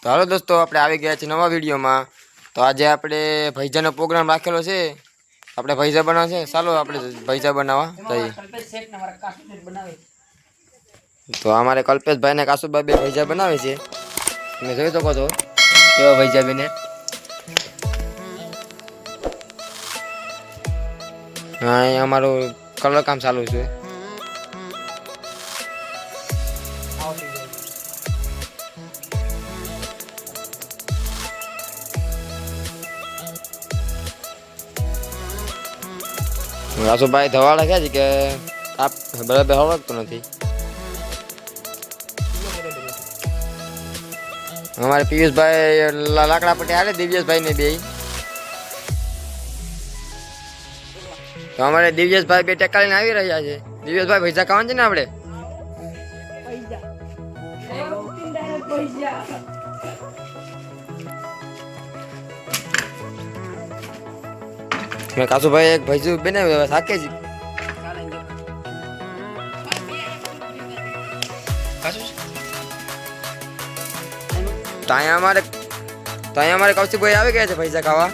તો હાલો દોસ્તો, આપણે આવી ગયા છીએ નવા વિડીયોમાં. તો આજે આપણે ભૈજાનો પ્રોગ્રામ રાખેલો છે. આપણે ભૈજા બનાવવા છે. ચાલો આપણે ભૈજા બનાવવા જઈએ. તો અમારે કલ્પેશભાઈ ને કાસુભાઈ બે ભૈજા બનાવે છે. તમે જોઈ શકો છો કેવા ભૈજા બેને. હા, અહીંયા અમારું કલર કામ ચાલુ છે. કાસુભાઈ ધવાડા ક્યાં છે કે આપ બરાબર હળવતું નથી. અમારે પિયુષભાઈ લાકડા પટ્ટી હાલે, દિવ્યેશભાઈ ને બે. તો અમારે દિવ્યેશભાઈ બે ટેકા લઈને આવી રહ્યા છે. દિવ્યેશભાઈ ભૈજા ખાવાનું છે ને આપણે. મેં કાસુભાઈ એક ભૈજું બનાવ્યું, થાકે છે. તો અહીંયા અમારે કૌશિકભાઈ આવી ગયા છે ભૈજા ખાવા.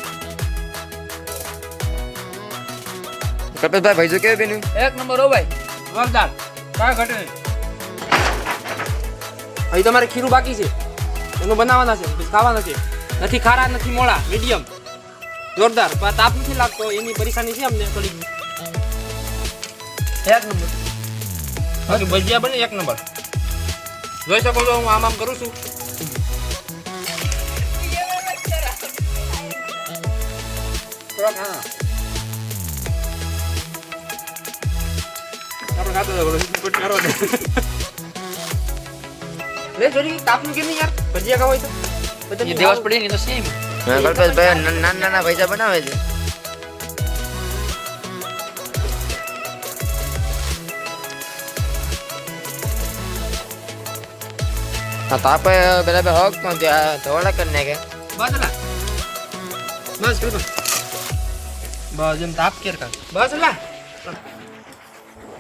કલ્પેશભાઈ ભૈજું કેવું બેનું? એક નંબર હો ભાઈ, જોરદાર, કાંઈ ઘટે નહીં. અહીં તમારે ખીરું બાકી છે, એનું બનાવવાના છે, ખાવાના છે. નથી ખારા નથી મોળા, મીડિયમ, જોરદાર. તાપ નથી લાગતો એની પરેશાની છે અમને થોડી. એક નંબર બાકી ભજીયા બને એક નંબર. જોઈ શકો છો હું આમ કરું છું. આપણે ખાતો લે થોડી તાપનું કેમ નહીં યાર, ભજીયા ખાવા હોય તો દિવસ પડી નહીં તો સેમ. કલ્પેશભાઈ નાના ભૈજા બનાવે છે. હા, તાપે બરાબર હક તો ત્યાં ધોળા કરી નાખે. બસ કર બસ એમ તાપ કેર કર બસ લા.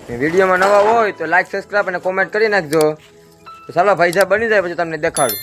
વિડીયોમાં નવા હોય તો લાઈક, સબસ્ક્રાઇબ અને કોમેન્ટ કરી નાખજો. ચાલો ભૈજા બની જાય પછી તમને દેખાડું.